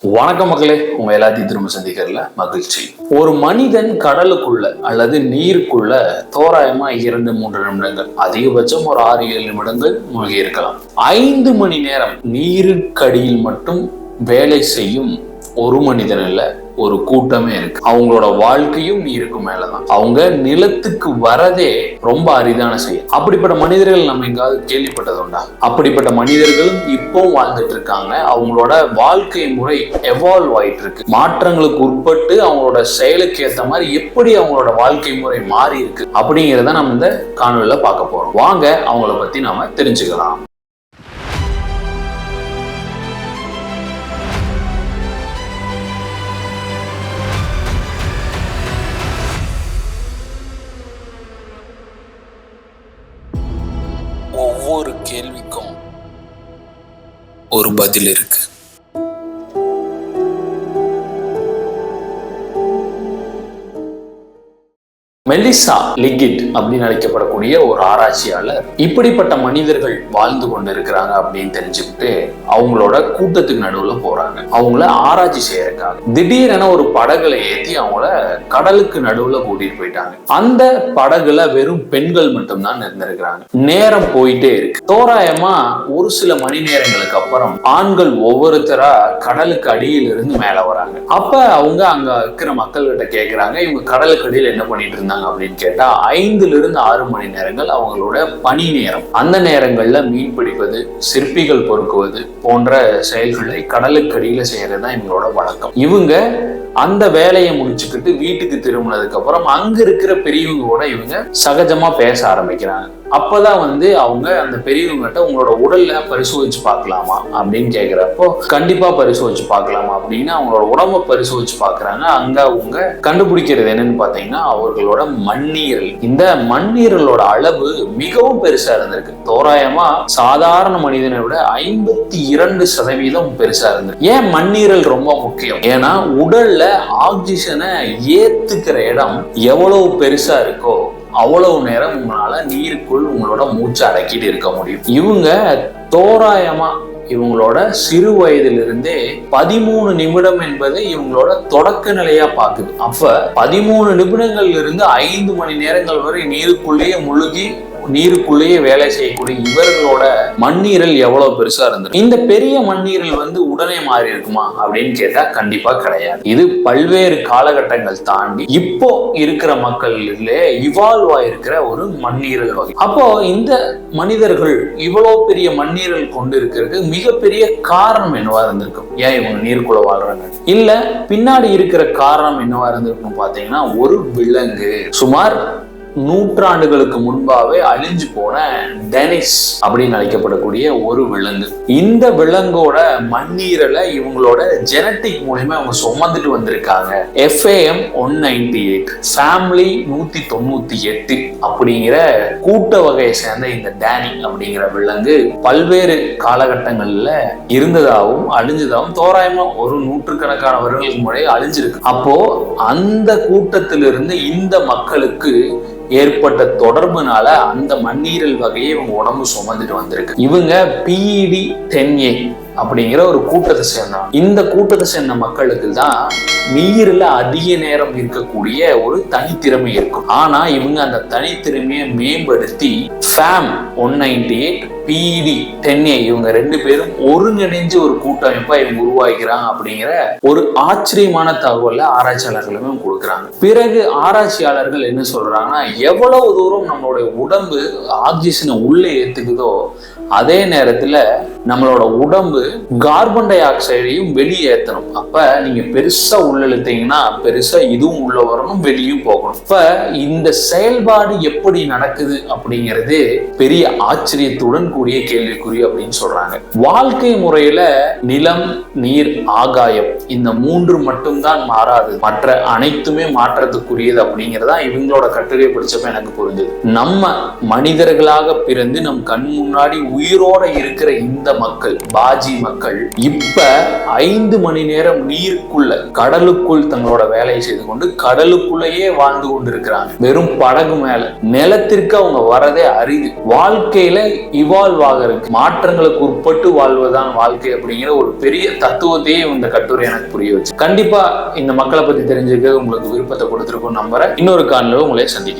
வணக்கம் மக்களே, உங்க எல்லாத்தையும் திரும்ப சந்திக்கிறதுல மகிழ்ச்சி. ஒரு மனிதன் கடலுக்குள்ள அல்லது நீருக்குள்ள தோராயமா 2-3 நிமிடங்கள், அதிகபட்சம் ஒரு 6-7 நிமிடங்கள் மூழ்கி இருக்கலாம். 5 மணி நேரம் நீருக்கடியில் மட்டும் வேலை செய்யும் ஒரு மனிதன் இல்ல, ஒரு கூட்டமே இருக்கு. அவங்களோட வாழ்க்கையும் நீருக்கு மேலதான். அவங்க நிலத்துக்கு வரதே ரொம்ப அரிதான செயல். அப்படிப்பட்ட மனிதர்கள் நம்ம எங்காவது கேள்விப்பட்டது உண்டா? அப்படிப்பட்ட மனிதர்களும் இப்போ வாழ்ந்துட்டு இருக்காங்க. அவங்களோட வாழ்க்கை முறை எவால்வ் ஆயிட்டு இருக்கு. மாற்றங்களுக்கு உட்பட்டு அவங்களோட செயலுக்கு ஏற்ற மாதிரி எப்படி அவங்களோட வாழ்க்கை முறை மாறி இருக்கு அப்படிங்கிறத நம்ம இந்த காணொலியில பார்க்க போறோம். வாங்க அவங்கள பத்தி நாம தெரிஞ்சுக்கலாம். ஒவ்வொரு கேள்விக்கும் ஒரு பதில் இருக்கு. மெலிசா லிகிட் அப்படின்னு அழைக்கப்படக்கூடிய ஒரு ஆராய்ச்சியாளர் இப்படிப்பட்ட மனிதர்கள் வாழ்ந்து கொண்டு இருக்கிறாங்க அப்படின்னு தெரிஞ்சுக்கிட்டு அவங்களோட கூட்டத்துக்கு நடுவுல போறாங்க. அவங்கள ஆராய்ச்சி செய்யறதுக்காக திடீரென ஒரு படகுல ஏற்றி அவங்கள கடலுக்கு நடுவுல கூட்டிட்டு போயிட்டாங்க. அந்த படகுல வெறும் பெண்கள் மட்டும்தான் இருந்திருக்கிறாங்க. நேரம் போயிட்டே இருக்கு. தோராயமா ஒரு சில மணி நேரங்களுக்கு அப்புறம் ஆண்கள் ஒவ்வொருத்தரா கடலுக்கு அடியில் இருந்து மேல வராங்க. அப்ப அவங்க அங்க இருக்கிற மக்கள் கிட்ட கேட்கிறாங்க, இவங்க கடலுக்கு அடியில் என்ன பண்ணிட்டு இருந்தாங்க அப்படின்னு கேட்டா 5-6 மணி நேரங்கள் அவங்களோட பணி நேரம். அந்த நேரங்கள்ல மீன் பிடிப்பது, சிற்பிகள் பொறுக்குவது போன்ற செயல்களை கடலுக்கடியில செய்யறதுதான் இவங்களோட வழக்கம். இவங்க அந்த வேலையை முடிச்சுக்கிட்டு வீட்டுக்கு திரும்பினதுக்கு அப்புறம் அங்க இருக்கிற பெரியவங்களோட இவங்க சகஜமா பேச ஆரம்பிக்கிறாங்க. அப்பதான் அவங்க அந்த பெரியவங்ககிட்ட உங்களோட உடல்ல பரிசோதிச்சு பார்க்கலாமா அப்படின்னு கேட்கிறப்போ கண்டிப்பா பரிசோதிச்சு பார்க்கலாமா அப்படின்னு அவங்களோட உடம்ப பரிசோதிச்சு பார்க்கறாங்க. அங்க அவங்க கண்டுபிடிக்கிறது என்னன்னு பாத்தீங்கன்னா அவர்களோட மண்ணீரல். இந்த மண்ணீரலோட அளவு மிகவும் பெருசா இருந்திருக்கு. தோராயமா சாதாரண மனிதனை விட 52% பெருசா இருந்திருக்கு. ஏன் மண்ணீரல் ரொம்ப முக்கியம்? ஏன்னா உடல்ல ஆக்சிஜனை ஏத்துக்கிற இடம் எவ்வளவு பெருசா இருக்கோ அவ்வளவு நேரம் உங்களால நீருக்குள் உங்களோட மூச்சு அடக்கிட்டு இருக்க முடியும். இவங்க தோராயமா இவங்களோட சிறு வயதிலிருந்தே 13 நிமிடம் என்பதை இவங்களோட தொடக்க நிலையா பாக்குது. அப்ப 13 நிமிடங்கள்ல இருந்து 5 மணி நேரங்கள் வரை நீருக்குள்ளேயே முழுகி நீருக்குள்ளேயே வேலை செய்யக்கூடிய இவர்களோட மண்ணீரல் எவ்வளவு பெருசா இருந்தது. இந்த பெரிய மண்ணீரல் உடனே மாறி இருக்குமா அப்படின்னு கேட்டா கண்டிப்பா கிடையாது. இது பல்வேறு காலகட்டங்கள் தாண்டி இப்போ இருக்கிற மக்களிலே இவால்வ் ஆயிருக்கிற ஒரு மண்ணீரல் வகை. அப்போ இந்த மனிதர்கள் இவ்வளவு பெரிய மண்ணீரல் கொண்டு இருக்கிறது மிகப்பெரிய காரணம் என்னவா இருந்திருக்கும்? ஏன் இவங்க நீருக்குள்ள வாழ்றாங்க? இல்ல பின்னாடி இருக்கிற காரணம் என்னவா இருந்திருக்கும் பாத்தீங்கன்னா ஒரு விலங்கு சுமார் நூற்றாண்டுகளுக்கு முன்பாவே அழிஞ்சு போன டெனிஸ் அப்படின்னு அழைக்கப்படக்கூடிய ஒரு விலங்கு. இந்த விலங்கோட மண்ணீரலை இவங்களோட ஜெனட்டிக் மூலமா அவங்க சுமந்துட்டு வந்திருக்காங்க. FAM 198 ஃபேமிலி 198 அப்படிங்கிற கூட்ட வகையை சேர்ந்த இந்த டேனி அப்படிங்கிற விலங்கு பல்வேறு காலகட்டங்கள்ல இருந்ததாகவும் அழிஞ்சதாகவும் தோராயமா ஒரு நூற்றுக்கணக்கான வருடங்களுக்கு முன்னாடி அழிஞ்சிருக்கு. அப்போ அந்த கூட்டத்திலிருந்து இந்த மக்களுக்கு ஏற்பட்ட தொடர்புனால அந்த மண்ணீரல் வகையை இவங்க உடம்பு சுமந்துட்டு வந்திருக்கு. இவங்க PED10A அப்படிங்கிற ஒரு கூட்டத்தை சேர்ந்தாங்க. இந்த கூட்டத்தை சேர்ந்த மக்களுக்கு தான் நீர்ல அதிக நேரம் இருக்கக்கூடிய ஒரு தனித்திறமை இருக்கும். ஆனா இவங்க அந்த தனித்திறமையை மேம்படுத்தி FAM 198 PED10A இவங்க 2 பேரும் ஒருங்கிணைஞ்சு ஒரு கூட்டமைப்பா இவங்க உருவாகிறாங்க அப்படிங்கிற ஒரு ஆச்சரியமான தகவலை ஆராய்ச்சியாளர்களுமே கொடுக்குறாங்க. பிறகு ஆராய்ச்சியாளர்கள் என்ன சொல்றாங்கன்னா எவ்வளவு தூரம் நம்மளுடைய உடம்பு ஆக்சிஜனை உள்ளே ஏத்துக்குதோ அதே நேரத்துல நம்மளோட உடம்பு கார்பன் டை ஆக்சைடையும் வெளியேற்றணும். அப்ப நீங்க பெருசா உள்ளெழுத்தீங்கன்னா பெருசா இதுவும் உள்ள வரணும், வெளியும் போகணும். இப்ப இந்த செயல்பாடு எப்படி நடக்குது அப்படிங்கிறது பெரிய ஆச்சரியத்துடன் கூடிய கேள்விக்குறி அப்படின்னு சொல்றாங்க. வாழ்க்கை முறையில நிலம், நீர், ஆகாயம் இந்த 3 மட்டும்தான் மாறாது, மற்ற அனைத்துமே மாற்றத்துக்குரியது அப்படிங்கிறதா இவங்களோட கட்டுரையை படிச்சப்ப எனக்கு புரிஞ்சது. நம்ம மனிதர்களாக பிறந்து நம் கண் முன்னாடி உயிரோட இருக்கிற இந்த மக்கள், பாஜி மக்கள், இப்ப 5 மணி நேரம் நீருக்குள்ள, கடலுக்குள் தங்களோட வேலையை செய்து கொண்டு கடலுக்குள்ளேயே வாழ்ந்து கொண்டிருக்கிறாங்க. வெறும் படகு மேல. நிலத்திற்கு அவங்க வரதே அரிது. வாழ்க்கையில இவால்வ் ஆகிறதுக்கு, மாற்றங்களுக்கு உட்பட்டு வாழ்வதுதான் வாழ்க்கை அப்படிங்கிற ஒரு பெரிய தத்துவத்தையே இந்த கட்டுரை எனக்கு புரிய வச்சு. கண்டிப்பா இந்த மக்களை பத்தி தெரிஞ்சுக்க உங்களுக்கு விருப்பத்தை கொடுத்திருக்கும் நம்புறேன். இன்னொரு காணொளியில உங்களை சந்திக்கிறேன்.